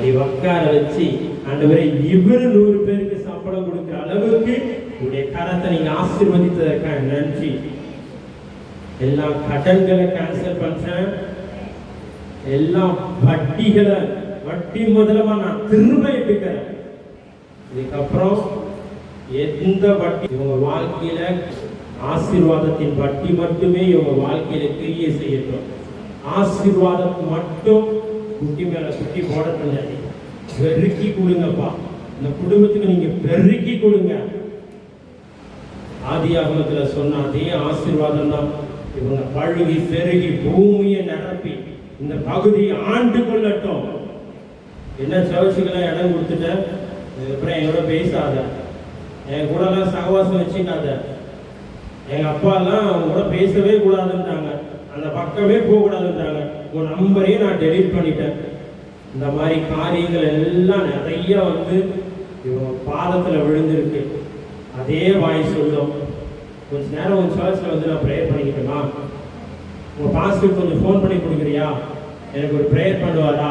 அப்படி உட்கார வச்சு ஆண்டவரே இவரு 100 பேருக்கு சம்பளம் கொடுக்கிற அளவுக்கு உங்களுடைய கரத்தை நீங்க ஆசீர்வதித்ததற்காக நன்றி. எல்லா கடன்களை கேன்சல் பண்றேன், எல்லா வட்டி முதலமா நான் திரும்ப எடுக்கிறேன். இதுக்கப்புறம் எந்த வட்டி இவங்க வாழ்க்கையில ஆசீர்வாதத்தின் வட்டி மட்டுமே இவங்க வாழ்க்கையில கிரியை செய்யட்டும். ஆசீர்வாதம் மட்டும் குட்டி மேல குட்டி போடத்துல பெருக்கி கொடுங்கப்பா. இந்த குடும்பத்துக்கு நீங்க பெருக்கி கொடுங்க. ஆதியாகமத்துல சொன்ன அதே ஆசீர்வாதம் தான் இவங்க பழுகி பெருகி பூமியை நிரப்பி இந்த பகுதியை ஆண்டு கொள்ளட்டும். என்ன சர்ச்சுக்கெல்லாம் இடம் கொடுத்துட்டேன், அதுக்கப்புறம் என்னோட பேசாத, என் கூட எல்லாம் சகவாசம் வச்சுக்காத, எங்க அப்பா எல்லாம் அவங்க கூட பேசவே கூடாதுன்றாங்க, அந்த பக்கமே போகக்கூடாதுன்றாங்க, உன் நம்பரையும் நான் டெலிட் பண்ணிட்டேன். இந்த மாதிரி காரியங்கள் எல்லாம் நிறைய இவங்க பாதத்தில் விழுந்திருக்கு. அதே வாய் சொல்லும், கொஞ்ச நேரம் உன் சர்ச்சில் நான் ப்ரேயர் பண்ணிக்கிட்டேமா, உங்கள் பாஸ்டர் கொஞ்சம் ஃபோன் பண்ணி கொடுக்குறியா, எனக்கு ஒரு ப்ரேயர் பண்ணுவாரா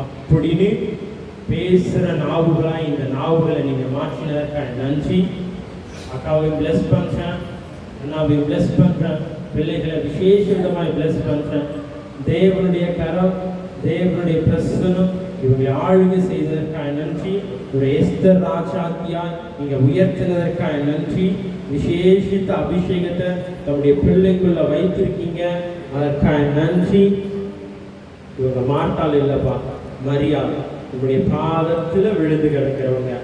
அப்படின்னு பேசுகிற நாவுகளாக இந்த நாவுகளை நீங்கள் மாற்றினதற்கான நன்றி. அக்காவையும் பிளஸ் பண்ணுறேன், அண்ணாவையும் பிளஸ் பண்ணுறேன், பிள்ளைகளை விசேஷ விதமாக பிளஸ் பண்ணுறேன். தேவனுடைய கரம், தேவனுடைய பிரசனம் இவங்களை ஆளுகை செய்ததற்கான நன்றி. ஒரு எஸ்தர் ராஜாத்தியா நீங்க உயர்த்தினதற்கான நன்றி. விசேஷித்த அபிஷேகத்தை நம்முடைய பிள்ளைக்குள்ள வைத்திருக்கீங்க, அதற்கான நன்றி. இவங்க மாட்டால் இல்லப்பா, மரியாள் உங்களுடைய பாதத்துல விழுந்து கிடக்கிறவங்க,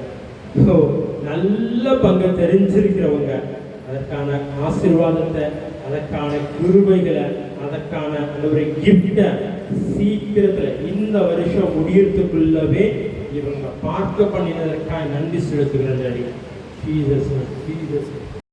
நல்ல பங்கு தெரிஞ்சிருக்கிறவங்க, அதற்கான ஆசீர்வாதத்தை, அதற்கான கிருபைகளை, அதற்கான ஒரு கிஃப்டை சீக்கிரத்துல இந்த வருஷம் முடியறதுக்குள்ளவே இவங்க பார்க்க பண்ணினதற்காக நன்றி செலுத்துகிறது.